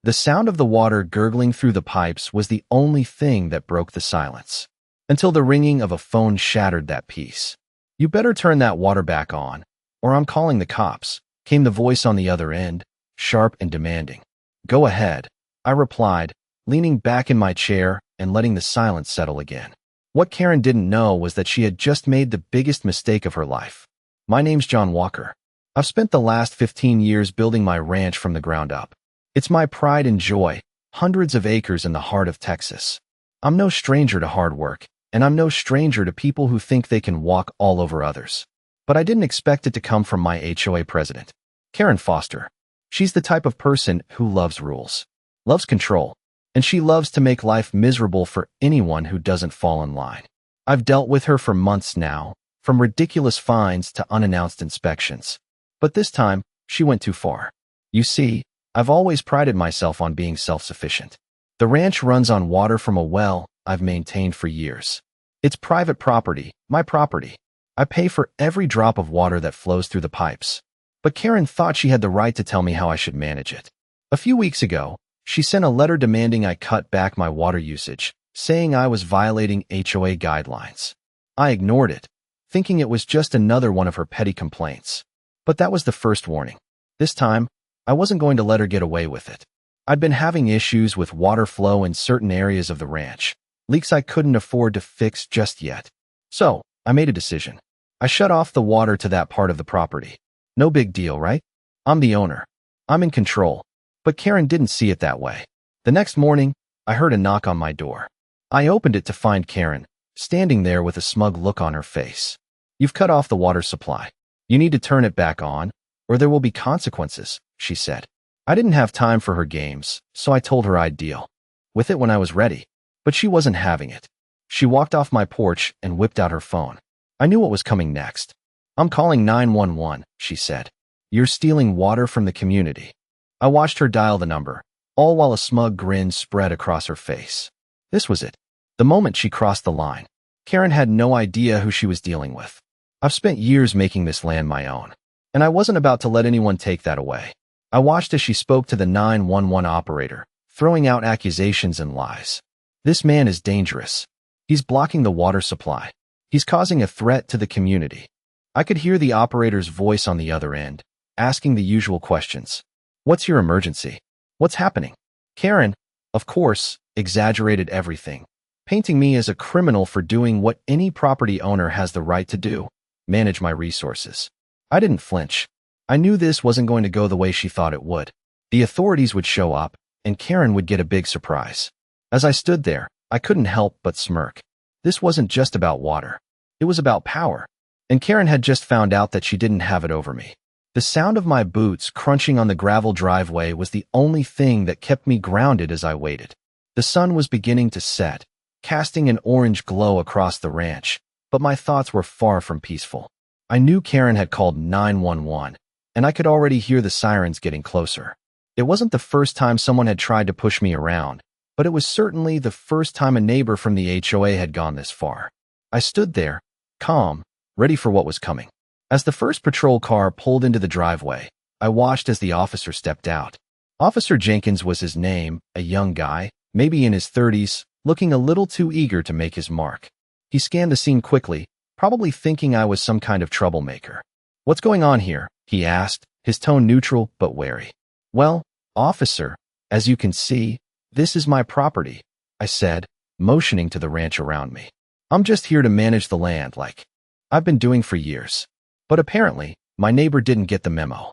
The sound of the water gurgling through the pipes was the only thing that broke the silence, until the ringing of a phone shattered that peace. "You better turn that water back on, or I'm calling the cops," came the voice on the other end, sharp and demanding. "Go ahead," I replied, leaning back in my chair and letting the silence settle again. What Karen didn't know was that she had just made the biggest mistake of her life. My name's John Walker. I've spent the last 15 years building my ranch from the ground up. It's my pride and joy, hundreds of acres in the heart of Texas. I'm no stranger to hard work, and I'm no stranger to people who think they can walk all over others. But I didn't expect it to come from my HOA president, Karen Foster. She's the type of person who loves rules, loves control, and she loves to make life miserable for anyone who doesn't fall in line. I've dealt with her for months now, from ridiculous fines to unannounced inspections. But this time, she went too far. You see, I've always prided myself on being self-sufficient. The ranch runs on water from a well I've maintained for years. It's private property, my property. I pay for every drop of water that flows through the pipes. But Karen thought she had the right to tell me how I should manage it. A few weeks ago, she sent a letter demanding I cut back my water usage, saying I was violating HOA guidelines. I ignored it, thinking it was just another one of her petty complaints. But that was the first warning. This time, I wasn't going to let her get away with it. I'd been having issues with water flow in certain areas of the ranch, leaks I couldn't afford to fix just yet. So, I made a decision. I shut off the water to that part of the property. No big deal, right? I'm the owner. I'm in control. But Karen didn't see it that way. The next morning, I heard a knock on my door. I opened it to find Karen, standing there with a smug look on her face. "You've cut off the water supply. You need to turn it back on, or there will be consequences," she said. I didn't have time for her games, so I told her I'd deal with it when I was ready. But she wasn't having it. She walked off my porch and whipped out her phone. I knew what was coming next. "I'm calling 911, she said. "You're stealing water from the community." I watched her dial the number, all while a smug grin spread across her face. This was it. The moment she crossed the line. Karen had no idea who she was dealing with. I've spent years making this land my own, and I wasn't about to let anyone take that away. I watched as she spoke to the 911 operator, throwing out accusations and lies. This man is dangerous. He's blocking the water supply. He's causing a threat to the community. I could hear the operator's voice on the other end, asking the usual questions. "What's your emergency? What's happening?" Karen, of course, exaggerated everything, painting me as a criminal for doing what any property owner has the right to do, manage my resources. I didn't flinch. I knew this wasn't going to go the way she thought it would. The authorities would show up, and Karen would get a big surprise. As I stood there, I couldn't help but smirk. This wasn't just about water. It was about power. And Karen had just found out that she didn't have it over me. The sound of my boots crunching on the gravel driveway was the only thing that kept me grounded as I waited. The sun was beginning to set, casting an orange glow across the ranch, but my thoughts were far from peaceful. I knew Karen had called 911, and I could already hear the sirens getting closer. It wasn't the first time someone had tried to push me around, but it was certainly the first time a neighbor from the HOA had gone this far. I stood there, calm, ready for what was coming. As the first patrol car pulled into the driveway, I watched as the officer stepped out. Officer Jenkins was his name, a young guy, maybe in his 30s, looking a little too eager to make his mark. He scanned the scene quickly, probably thinking I was some kind of troublemaker. "What's going on here?" he asked, his tone neutral but wary. "Well, officer, as you can see, this is my property," I said, motioning to the ranch around me. "I'm just here to manage the land like I've been doing for years." But apparently, my neighbor didn't get the memo.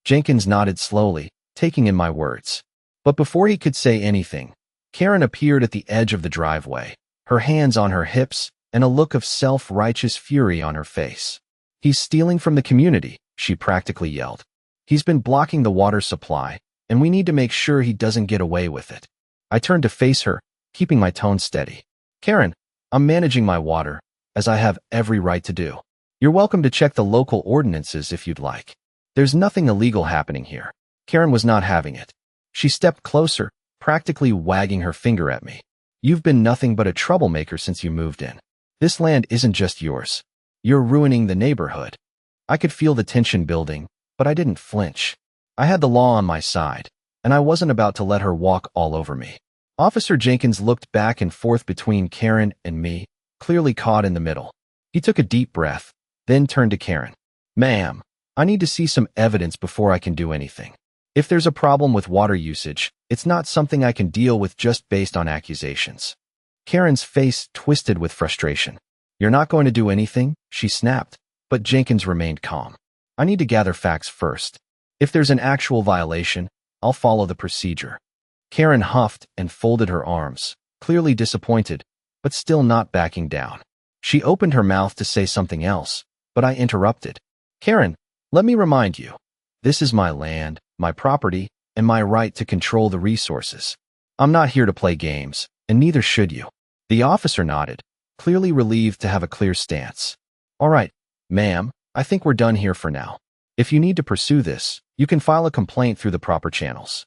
Jenkins nodded slowly, taking in my words. But before he could say anything, Karen appeared at the edge of the driveway, her hands on her hips and a look of self-righteous fury on her face. "He's stealing from the community," she practically yelled. "He's been blocking the water supply, and we need to make sure he doesn't get away with it." I turned to face her, keeping my tone steady. "Karen, I'm managing my water, as I have every right to do. You're welcome to check the local ordinances if you'd like. There's nothing illegal happening here." Karen was not having it. She stepped closer, practically wagging her finger at me. "You've been nothing but a troublemaker since you moved in. This land isn't just yours. You're ruining the neighborhood." I could feel the tension building, but I didn't flinch. I had the law on my side, and I wasn't about to let her walk all over me. Officer Jenkins looked back and forth between Karen and me, clearly caught in the middle. He took a deep breath, then turned to Karen. "Ma'am, I need to see some evidence before I can do anything. If there's a problem with water usage, it's not something I can deal with just based on accusations." Karen's face twisted with frustration. "You're not going to do anything?" she snapped, but Jenkins remained calm. "I need to gather facts first. If there's an actual violation, I'll follow the procedure." Karen huffed and folded her arms, clearly disappointed, but still not backing down. She opened her mouth to say something else, but I interrupted. "Karen, let me remind you, this is my land, my property, and my right to control the resources. I'm not here to play games, and neither should you." The officer nodded, clearly relieved to have a clear stance. "All right, ma'am, I think we're done here for now. If you need to pursue this, you can file a complaint through the proper channels."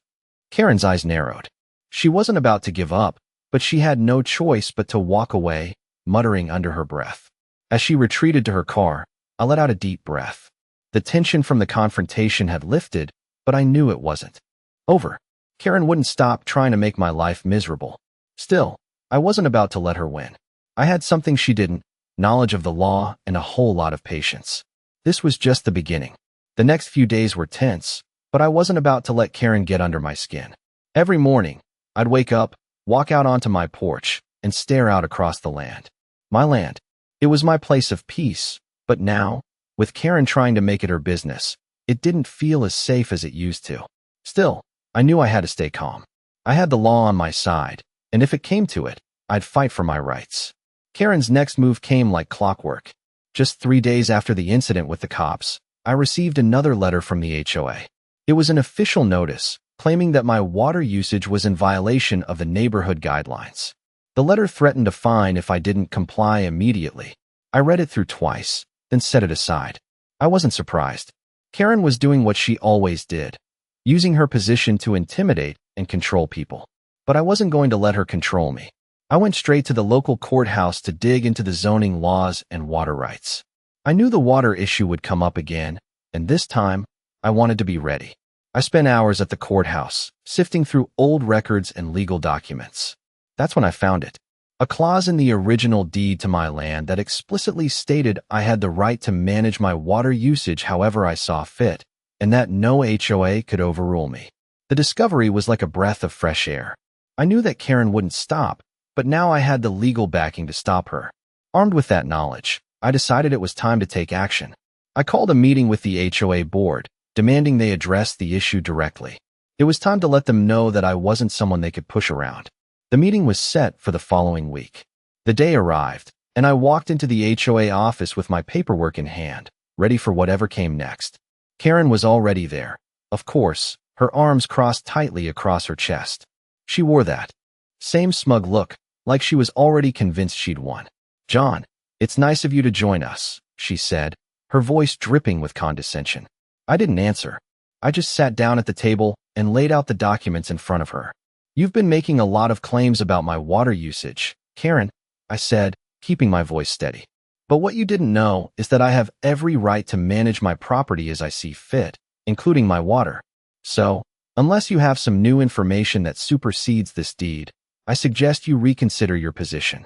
Karen's eyes narrowed. She wasn't about to give up, but she had no choice but to walk away, muttering under her breath. As she retreated to her car, I let out a deep breath. The tension from the confrontation had lifted, but I knew it wasn't over. Karen wouldn't stop trying to make my life miserable. Still, I wasn't about to let her win. I had something she didn't: knowledge of the law and a whole lot of patience. This was just the beginning. The next few days were tense, but I wasn't about to let Karen get under my skin. Every morning, I'd wake up, walk out onto my porch, and stare out across the land. My land. It was my place of peace, but now, with Karen trying to make it her business, it didn't feel as safe as it used to. Still, I knew I had to stay calm. I had the law on my side, and if it came to it, I'd fight for my rights. Karen's next move came like clockwork. Just 3 days after the incident with the cops, I received another letter from the HOA. It was an official notice, claiming that my water usage was in violation of the neighborhood guidelines. The letter threatened a fine if I didn't comply immediately. I read it through twice, then set it aside. I wasn't surprised. Karen was doing what she always did, using her position to intimidate and control people. But I wasn't going to let her control me. I went straight to the local courthouse to dig into the zoning laws and water rights. I knew the water issue would come up again, and this time, I wanted to be ready. I spent hours at the courthouse, sifting through old records and legal documents. That's when I found it. A clause in the original deed to my land that explicitly stated I had the right to manage my water usage however I saw fit, and that no HOA could overrule me. The discovery was like a breath of fresh air. I knew that Karen wouldn't stop, but now I had the legal backing to stop her. Armed with that knowledge, I decided it was time to take action. I called a meeting with the HOA board, demanding they address the issue directly. It was time to let them know that I wasn't someone they could push around. The meeting was set for the following week. The day arrived, and I walked into the HOA office with my paperwork in hand, ready for whatever came next. Karen was already there. Of course, her arms crossed tightly across her chest. She wore that same smug look, like she was already convinced she'd won. "John, it's nice of you to join us," she said, her voice dripping with condescension. I didn't answer. I just sat down at the table and laid out the documents in front of her. "You've been making a lot of claims about my water usage, Karen," I said, keeping my voice steady. "But what you didn't know is that I have every right to manage my property as I see fit, including my water. So, unless you have some new information that supersedes this deed, I suggest you reconsider your position."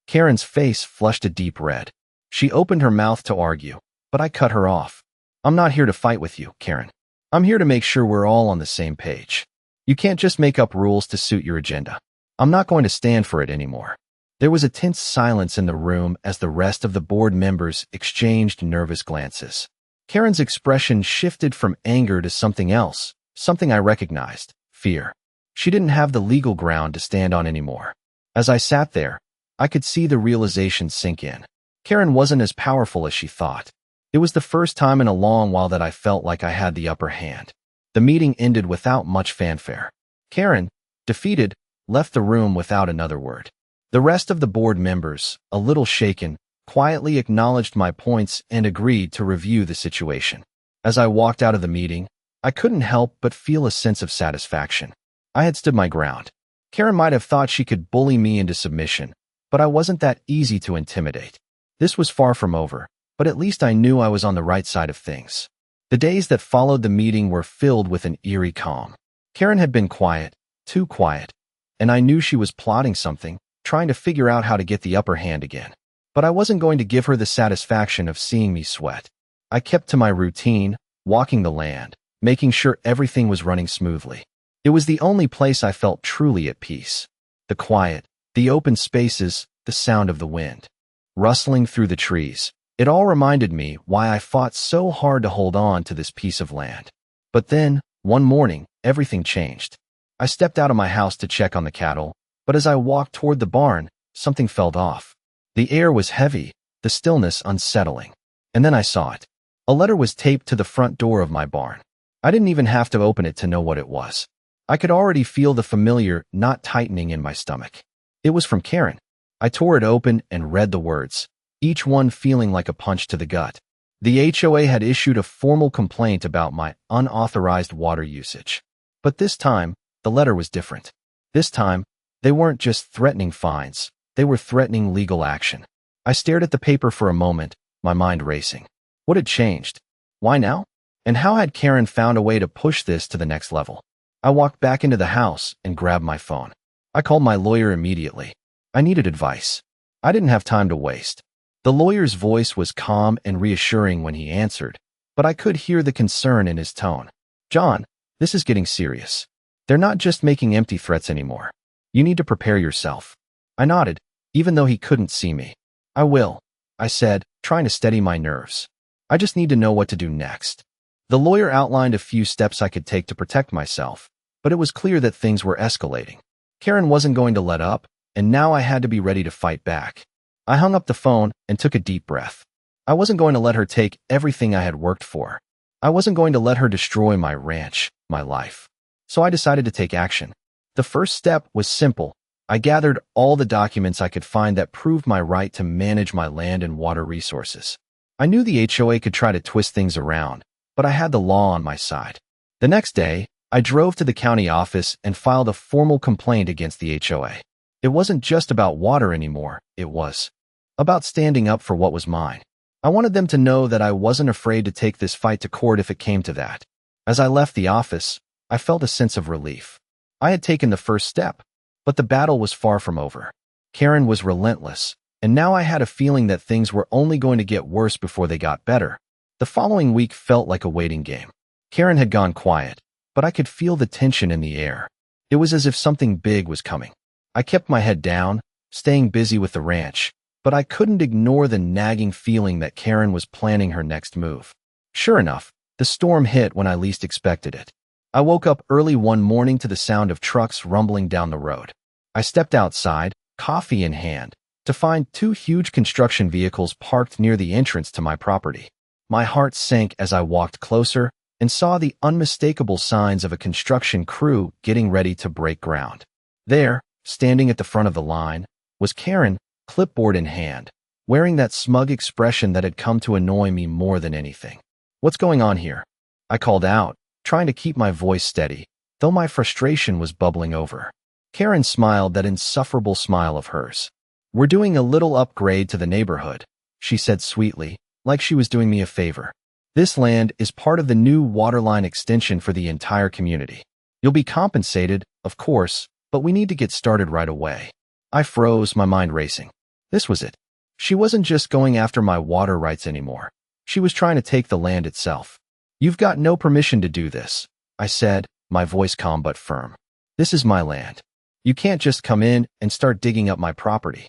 Karen's face flushed a deep red. She opened her mouth to argue, but I cut her off. "I'm not here to fight with you, Karen. I'm here to make sure we're all on the same page. You can't just make up rules to suit your agenda. I'm not going to stand for it anymore." There was a tense silence in the room as the rest of the board members exchanged nervous glances. Karen's expression shifted from anger to something else, something I recognized: fear. She didn't have the legal ground to stand on anymore. As I sat there, I could see the realization sink in. Karen wasn't as powerful as she thought. It was the first time in a long while that I felt like I had the upper hand. The meeting ended without much fanfare. Karen, defeated, left the room without another word. The rest of the board members, a little shaken, quietly acknowledged my points and agreed to review the situation. As I walked out of the meeting, I couldn't help but feel a sense of satisfaction. I had stood my ground. Karen might have thought she could bully me into submission, but I wasn't that easy to intimidate. This was far from over, but at least I knew I was on the right side of things. The days that followed the meeting were filled with an eerie calm. Karen had been quiet, too quiet, and I knew she was plotting something, trying to figure out how to get the upper hand again. But I wasn't going to give her the satisfaction of seeing me sweat. I kept to my routine, walking the land, making sure everything was running smoothly. It was the only place I felt truly at peace. The quiet, the open spaces, the sound of the wind rustling through the trees. It all reminded me why I fought so hard to hold on to this piece of land. But then, one morning, everything changed. I stepped out of my house to check on the cattle, but as I walked toward the barn, something felt off. The air was heavy, the stillness unsettling. And then I saw it. A letter was taped to the front door of my barn. I didn't even have to open it to know what it was. I could already feel the familiar knot tightening in my stomach. It was from Karen. I tore it open and read the words, each one feeling like a punch to the gut. The HOA had issued a formal complaint about my unauthorized water usage. But this time, the letter was different. This time, they weren't just threatening fines, they were threatening legal action. I stared at the paper for a moment, my mind racing. What had changed? Why now? And how had Karen found a way to push this to the next level? I walked back into the house and grabbed my phone. I called my lawyer immediately. I needed advice. I didn't have time to waste. The lawyer's voice was calm and reassuring when he answered, but I could hear the concern in his tone. John, this is getting serious. They're not just making empty threats anymore. You need to prepare yourself. I nodded, even though he couldn't see me. I will, I said, trying to steady my nerves. I just need to know what to do next. The lawyer outlined a few steps I could take to protect myself, but it was clear that things were escalating. Karen wasn't going to let up, and now I had to be ready to fight back. I hung up the phone and took a deep breath. I wasn't going to let her take everything I had worked for. I wasn't going to let her destroy my ranch, my life. So I decided to take action. The first step was simple. I gathered all the documents I could find that proved my right to manage my land and water resources. I knew the HOA could try to twist things around, but I had the law on my side. The next day, I drove to the county office and filed a formal complaint against the HOA. It wasn't just about water anymore, it was about standing up for what was mine. I wanted them to know that I wasn't afraid to take this fight to court if it came to that. As I left the office, I felt a sense of relief. I had taken the first step, but the battle was far from over. Karen was relentless, and now I had a feeling that things were only going to get worse before they got better. The following week felt like a waiting game. Karen had gone quiet, but I could feel the tension in the air. It was as if something big was coming. I kept my head down, staying busy with the ranch, but I couldn't ignore the nagging feeling that Karen was planning her next move. Sure enough, the storm hit when I least expected it. I woke up early one morning to the sound of trucks rumbling down the road. I stepped outside, coffee in hand, to find two huge construction vehicles parked near the entrance to my property. My heart sank as I walked closer and saw the unmistakable signs of a construction crew getting ready to break ground. There, standing at the front of the line, was Karen, clipboard in hand, wearing that smug expression that had come to annoy me more than anything. What's going on here? I called out, trying to keep my voice steady, though my frustration was bubbling over. Karen smiled that insufferable smile of hers. We're doing a little upgrade to the neighborhood, she said sweetly, like she was doing me a favor. This land is part of the new waterline extension for the entire community. You'll be compensated, of course, but we need to get started right away. I froze, my mind racing. This was it. She wasn't just going after my water rights anymore. She was trying to take the land itself. You've got no permission to do this, I said, my voice calm but firm. This is my land. You can't just come in and start digging up my property.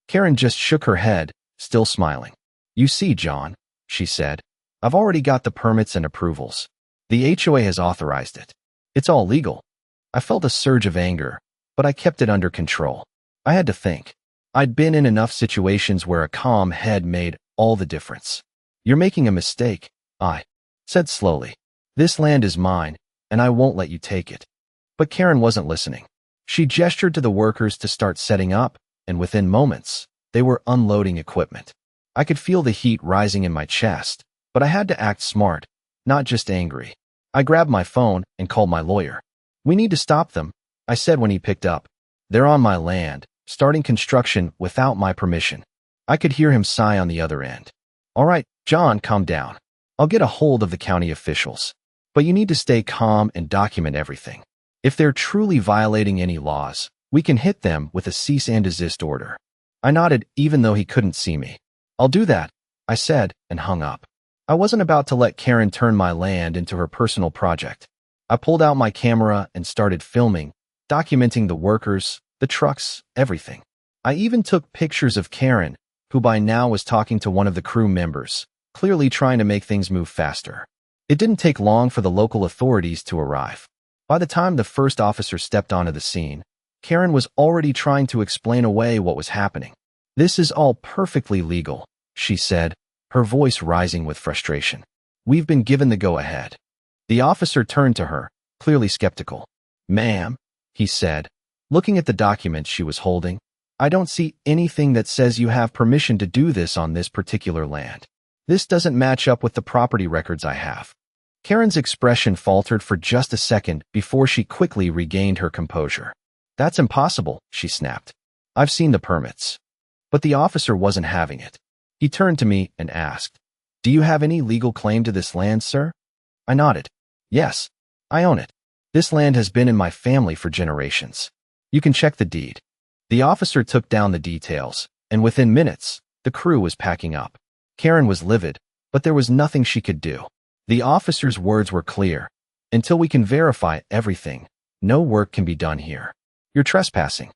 Karen just shook her head, still smiling. You see, John, she said, I've already got the permits and approvals. The HOA has authorized it. It's all legal. I felt a surge of anger, but I kept it under control. I had to think. I'd been in enough situations where a calm head made all the difference. You're making a mistake, I said slowly. This land is mine, and I won't let you take it. But Karen wasn't listening. She gestured to the workers to start setting up, and within moments, they were unloading equipment. I could feel the heat rising in my chest, but I had to act smart, not just angry. I grabbed my phone and called my lawyer. We need to stop them, I said when he picked up. They're on my land, starting construction without my permission. I could hear him sigh on the other end. All right, John, calm down. I'll get a hold of the county officials. But you need to stay calm and document everything. If they're truly violating any laws, we can hit them with a cease and desist order. I nodded even though he couldn't see me. I'll do that, I said, and hung up. I wasn't about to let Karen turn my land into her personal project. I pulled out my camera and started filming, documenting the workers, the trucks, everything. I even took pictures of Karen, who by now was talking to one of the crew members, clearly trying to make things move faster. It didn't take long for the local authorities to arrive. By the time the first officer stepped onto the scene, Karen was already trying to explain away what was happening. "This is all perfectly legal," she said, her voice rising with frustration. "We've been given the go-ahead." The officer turned to her, clearly skeptical. "Ma'am," he said, looking at the documents she was holding, "I don't see anything that says you have permission to do this on this particular land. This doesn't match up with the property records I have." Karen's expression faltered for just a second before she quickly regained her composure. "That's impossible," she snapped. "I've seen the permits." But the officer wasn't having it. He turned to me and asked, "Do you have any legal claim to this land, sir?" I nodded. "Yes, I own it. This land has been in my family for generations. You can check the deed." The officer took down the details, and within minutes, the crew was packing up. Karen was livid, but there was nothing she could do. The officer's words were clear. "Until we can verify everything, no work can be done here. You're trespassing."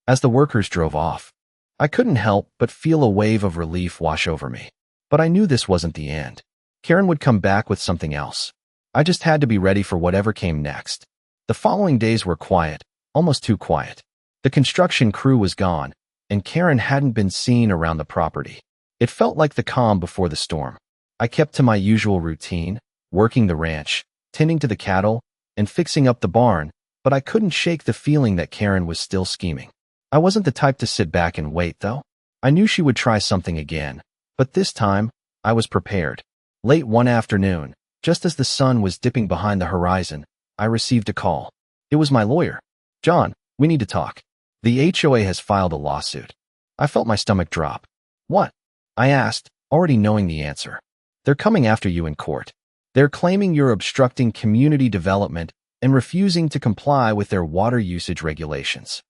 As the workers drove off, I couldn't help but feel a wave of relief wash over me. But I knew this wasn't the end. Karen would come back with something else. I just had to be ready for whatever came next. The following days were quiet, almost too quiet. The construction crew was gone, and Karen hadn't been seen around the property. It felt like the calm before the storm. I kept to my usual routine, working the ranch, tending to the cattle, and fixing up the barn, but I couldn't shake the feeling that Karen was still scheming. I wasn't the type to sit back and wait, though. I knew she would try something again, but this time, I was prepared. Late one afternoon, just as the sun was dipping behind the horizon, I received a call. It was my lawyer. "John, we need to talk. The HOA has filed a lawsuit." I felt my stomach drop. "What?" I asked, already knowing the answer. "They're coming after you in court. They're claiming you're obstructing community development and refusing to comply with their water usage regulations."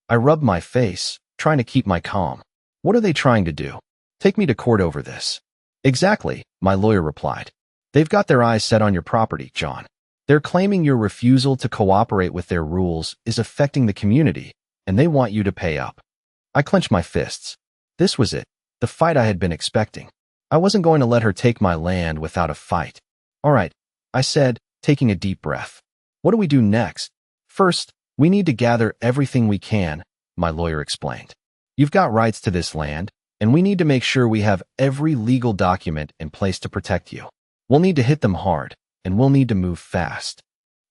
I rubbed my face, trying to keep my calm. "What are they trying to do? Take me to court over this?" "Exactly," my lawyer replied. "They've got their eyes set on your property, John. They're claiming your refusal to cooperate with their rules is affecting the community, and they want you to pay up." I clenched my fists. This was it, the fight I had been expecting. I wasn't going to let her take my land without a fight. "All right," I said, taking a deep breath. "What do we do next?" "First, we need to gather everything we can," my lawyer explained. "You've got rights to this land, and we need to make sure we have every legal document in place to protect you. We'll need to hit them hard, and we'll need to move fast."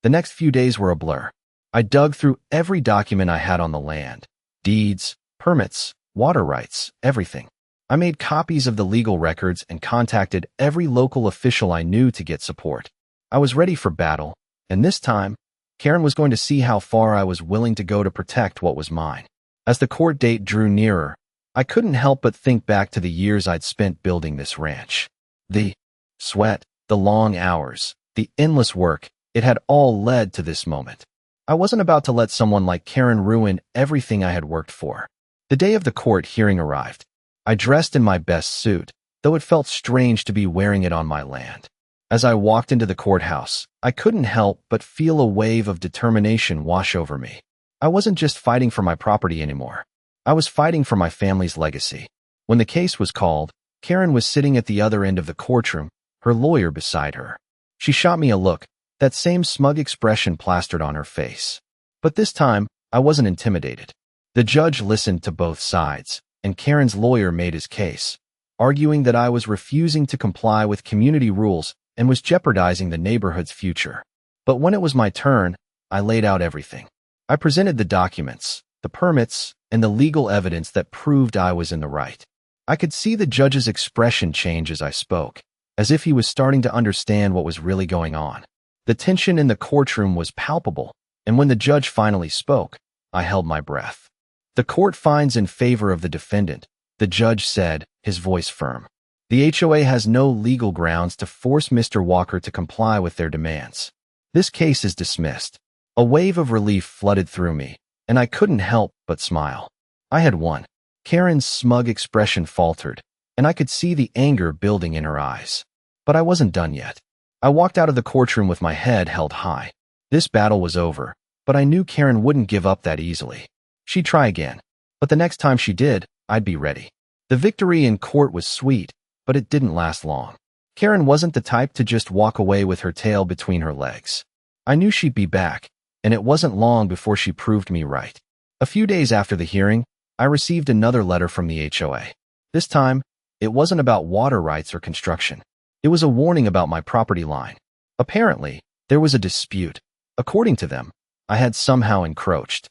The next few days were a blur. I dug through every document I had on the land. Deeds, permits, water rights, everything. I made copies of the legal records and contacted every local official I knew to get support. I was ready for battle, and this time, Karen was going to see how far I was willing to go to protect what was mine. As the court date drew nearer, I couldn't help but think back to the years I'd spent building this ranch. The sweat, the long hours, the endless work, it had all led to this moment. I wasn't about to let someone like Karen ruin everything I had worked for. The day of the court hearing arrived. I dressed in my best suit, though it felt strange to be wearing it on my land. As I walked into the courthouse, I couldn't help but feel a wave of determination wash over me. I wasn't just fighting for my property anymore. I was fighting for my family's legacy. When the case was called, Karen was sitting at the other end of the courtroom, her lawyer beside her. She shot me a look, that same smug expression plastered on her face. But this time, I wasn't intimidated. The judge listened to both sides, and Karen's lawyer made his case, arguing that I was refusing to comply with community rules and was jeopardizing the neighborhood's future. But when it was my turn, I laid out everything. I presented the documents, the permits, and the legal evidence that proved I was in the right. I could see the judge's expression change as I spoke, as if he was starting to understand what was really going on. The tension in the courtroom was palpable, and when the judge finally spoke, I held my breath. "The court finds in favor of the defendant," the judge said, his voice firm. "The HOA has no legal grounds to force Mr. Walker to comply with their demands. This case is dismissed." A wave of relief flooded through me, and I couldn't help but smile. I had won. Karen's smug expression faltered, and I could see the anger building in her eyes. But I wasn't done yet. I walked out of the courtroom with my head held high. This battle was over, but I knew Karen wouldn't give up that easily. She'd try again, but the next time she did, I'd be ready. The victory in court was sweet, but it didn't last long. Karen wasn't the type to just walk away with her tail between her legs. I knew she'd be back, and it wasn't long before she proved me right. A few days after the hearing, I received another letter from the HOA. This time, it wasn't about water rights or construction. It was a warning about my property line. Apparently, there was a dispute. According to them, I had somehow encroached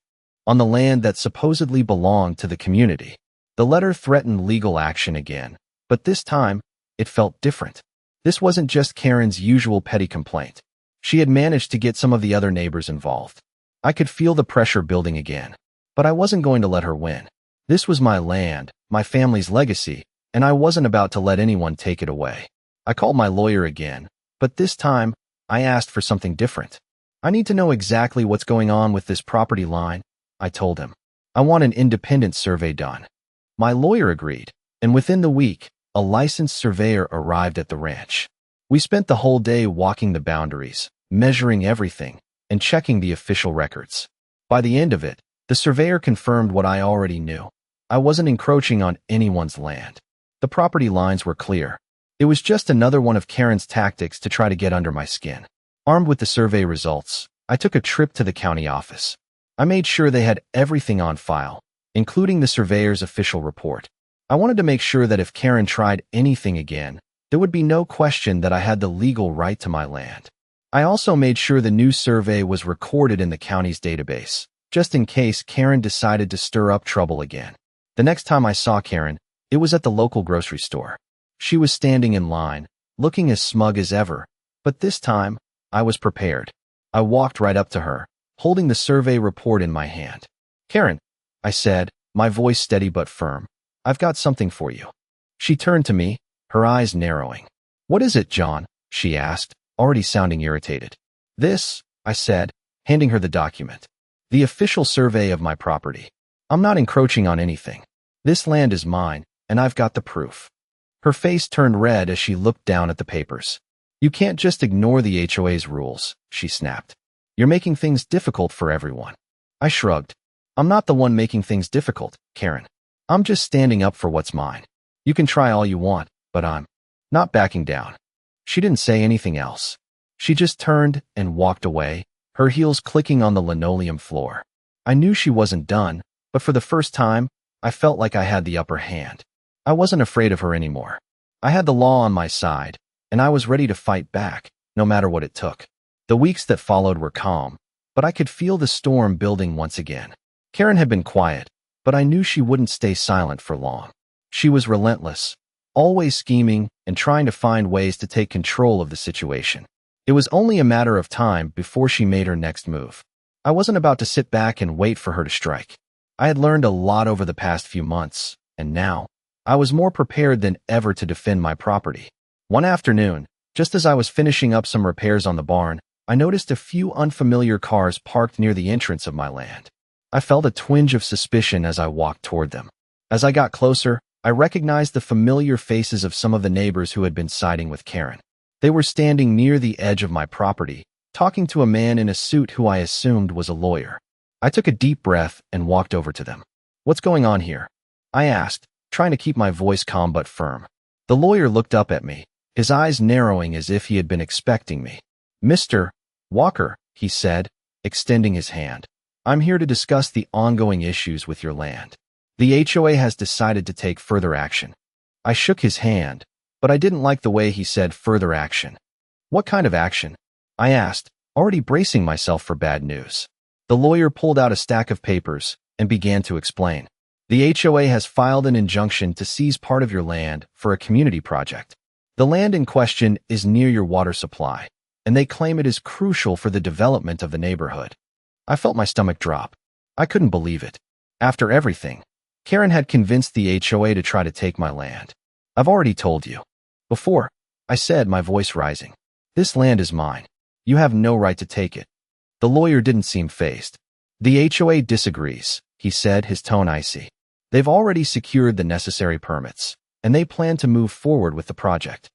on the land that supposedly belonged to the community. The letter threatened legal action again, but this time, it felt different. This wasn't just Karen's usual petty complaint. She had managed to get some of the other neighbors involved. I could feel the pressure building again, but I wasn't going to let her win. This was my land, my family's legacy, and I wasn't about to let anyone take it away. I called my lawyer again, but this time, I asked for something different. I need to know exactly what's going on with this property line, I told him. I want an independent survey done. My lawyer agreed, and within the week, a licensed surveyor arrived at the ranch. We spent the whole day walking the boundaries, measuring everything, and checking the official records. By the end of it, the surveyor confirmed what I already knew. I wasn't encroaching on anyone's land. The property lines were clear. It was just another one of Karen's tactics to try to get under my skin. Armed with the survey results, I took a trip to the county office. I made sure they had everything on file, including the surveyor's official report. I wanted to make sure that if Karen tried anything again, there would be no question that I had the legal right to my land. I also made sure the new survey was recorded in the county's database, just in case Karen decided to stir up trouble again. The next time I saw Karen, it was at the local grocery store. She was standing in line, looking as smug as ever, but this time, I was prepared. I walked right up to her, holding the survey report in my hand. "Karen," I said, my voice steady but firm, "I've got something for you." She turned to me, her eyes narrowing. "What is it, John?" she asked, already sounding irritated. "This," I said, handing her the document. "The official survey of my property. I'm not encroaching on anything. This land is mine, and I've got the proof." Her face turned red as she looked down at the papers. "You can't just ignore the HOA's rules," she snapped. "You're making things difficult for everyone." I shrugged. "I'm not the one making things difficult, Karen. I'm just standing up for what's mine. You can try all you want, but I'm not backing down." She didn't say anything else. She just turned and walked away, her heels clicking on the linoleum floor. I knew she wasn't done, but for the first time, I felt like I had the upper hand. I wasn't afraid of her anymore. I had the law on my side, and I was ready to fight back, no matter what it took. The weeks that followed were calm, but I could feel the storm building once again. Karen had been quiet, but I knew she wouldn't stay silent for long. She was relentless, always scheming and trying to find ways to take control of the situation. It was only a matter of time before she made her next move. I wasn't about to sit back and wait for her to strike. I had learned a lot over the past few months, and now, I was more prepared than ever to defend my property. One afternoon, just as I was finishing up some repairs on the barn, I noticed a few unfamiliar cars parked near the entrance of my land. I felt a twinge of suspicion as I walked toward them. As I got closer, I recognized the familiar faces of some of the neighbors who had been siding with Karen. They were standing near the edge of my property, talking to a man in a suit who I assumed was a lawyer. I took a deep breath and walked over to them. "What's going on here?" I asked, trying to keep my voice calm but firm. The lawyer looked up at me, his eyes narrowing as if he had been expecting me. "Mr. Walker," he said, extending his hand, "I'm here to discuss the ongoing issues with your land. The HOA has decided to take further action." I shook his hand, but I didn't like the way he said further action. "What kind of action?" I asked, already bracing myself for bad news. The lawyer pulled out a stack of papers and began to explain. "The HOA has filed an injunction to seize part of your land for a community project. The land in question is near your water supply, and they claim it is crucial for the development of the neighborhood." I felt my stomach drop. I couldn't believe it. After everything, Karen had convinced the HOA to try to take my land. "I've already told you before," I said, my voice rising. "This land is mine. You have no right to take it." The lawyer didn't seem fazed. The HOA disagrees, he said, his tone icy. They've already secured the necessary permits, and they plan to move forward with the project.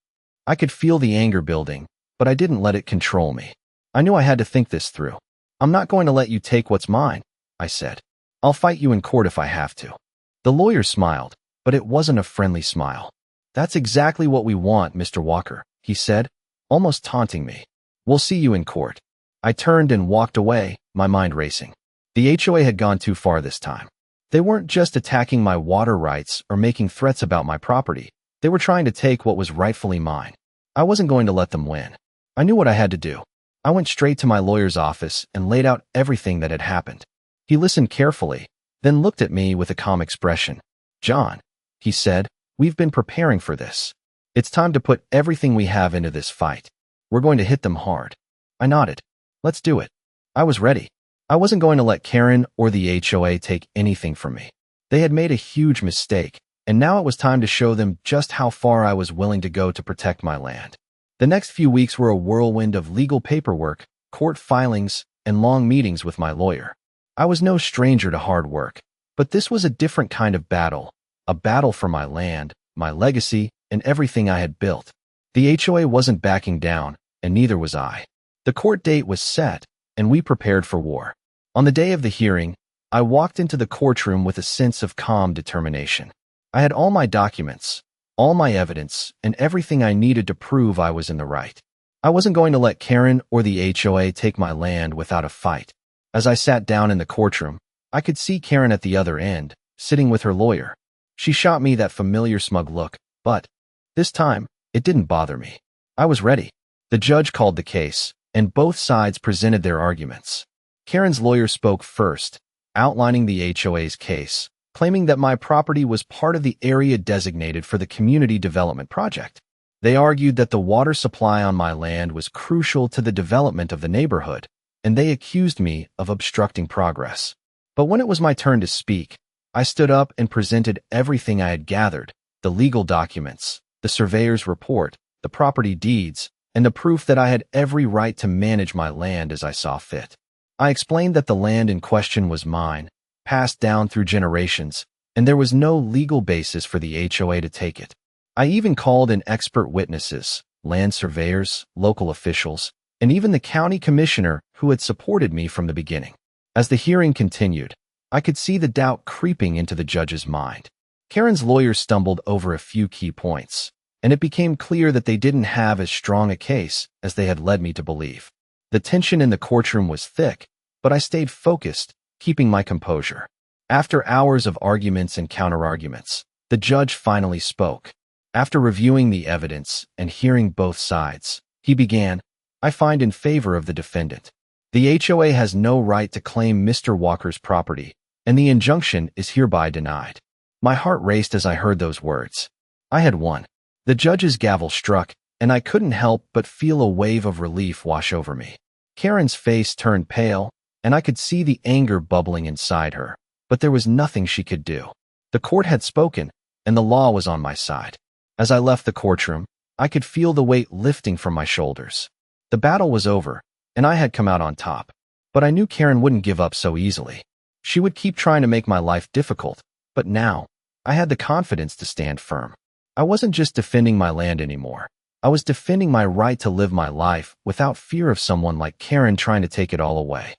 I could feel the anger building, but I didn't let it control me. I knew I had to think this through. I'm not going to let you take what's mine, I said. I'll fight you in court if I have to. The lawyer smiled, but it wasn't a friendly smile. That's exactly what we want, Mr. Walker, he said, almost taunting me. We'll see you in court. I turned and walked away, my mind racing. The HOA had gone too far this time. They weren't just attacking my water rights or making threats about my property. They were trying to take what was rightfully mine. I wasn't going to let them win. I knew what I had to do. I went straight to my lawyer's office and laid out everything that had happened. He listened carefully, then looked at me with a calm expression. John, he said, we've been preparing for this. It's time to put everything we have into this fight. We're going to hit them hard. I nodded. Let's do it. I was ready. I wasn't going to let Karen or the HOA take anything from me. They had made a huge mistake, and now it was time to show them just how far I was willing to go to protect my land. The next few weeks were a whirlwind of legal paperwork, court filings, and long meetings with my lawyer. I was no stranger to hard work, but this was a different kind of battle, a battle for my land, my legacy, and everything I had built. The HOA wasn't backing down, and neither was I. The court date was set, and we prepared for war. On the day of the hearing, I walked into the courtroom with a sense of calm determination. I had all my documents, all my evidence, and everything I needed to prove I was in the right. I wasn't going to let Karen or the HOA take my land without a fight. As I sat down in the courtroom, I could see Karen at the other end, sitting with her lawyer. She shot me that familiar smug look, but this time, it didn't bother me. I was ready. The judge called the case, and both sides presented their arguments. Karen's lawyer spoke first, outlining the HOA's case, claiming that my property was part of the area designated for the community development project. They argued that the water supply on my land was crucial to the development of the neighborhood, and they accused me of obstructing progress. But when it was my turn to speak, I stood up and presented everything I had gathered, the legal documents, the surveyor's report, the property deeds, and the proof that I had every right to manage my land as I saw fit. I explained that the land in question was mine, passed down through generations, and there was no legal basis for the HOA to take it. I even called in expert witnesses, land surveyors, local officials, and even the county commissioner who had supported me from the beginning. As the hearing continued, I could see the doubt creeping into the judge's mind. Karen's lawyer stumbled over a few key points, and it became clear that they didn't have as strong a case as they had led me to believe. The tension in the courtroom was thick, but I stayed focused, keeping my composure. After hours of arguments and counterarguments, the judge finally spoke. After reviewing the evidence and hearing both sides, he began, I find in favor of the defendant. The HOA has no right to claim Mr. Walker's property, and the injunction is hereby denied. My heart raced as I heard those words. I had won. The judge's gavel struck, and I couldn't help but feel a wave of relief wash over me. Karen's face turned pale, and I could see the anger bubbling inside her, but there was nothing she could do. The court had spoken, and the law was on my side. As I left the courtroom, I could feel the weight lifting from my shoulders. The battle was over, and I had come out on top. But I knew Karen wouldn't give up so easily. She would keep trying to make my life difficult, but now, I had the confidence to stand firm. I wasn't just defending my land anymore. I was defending my right to live my life without fear of someone like Karen trying to take it all away.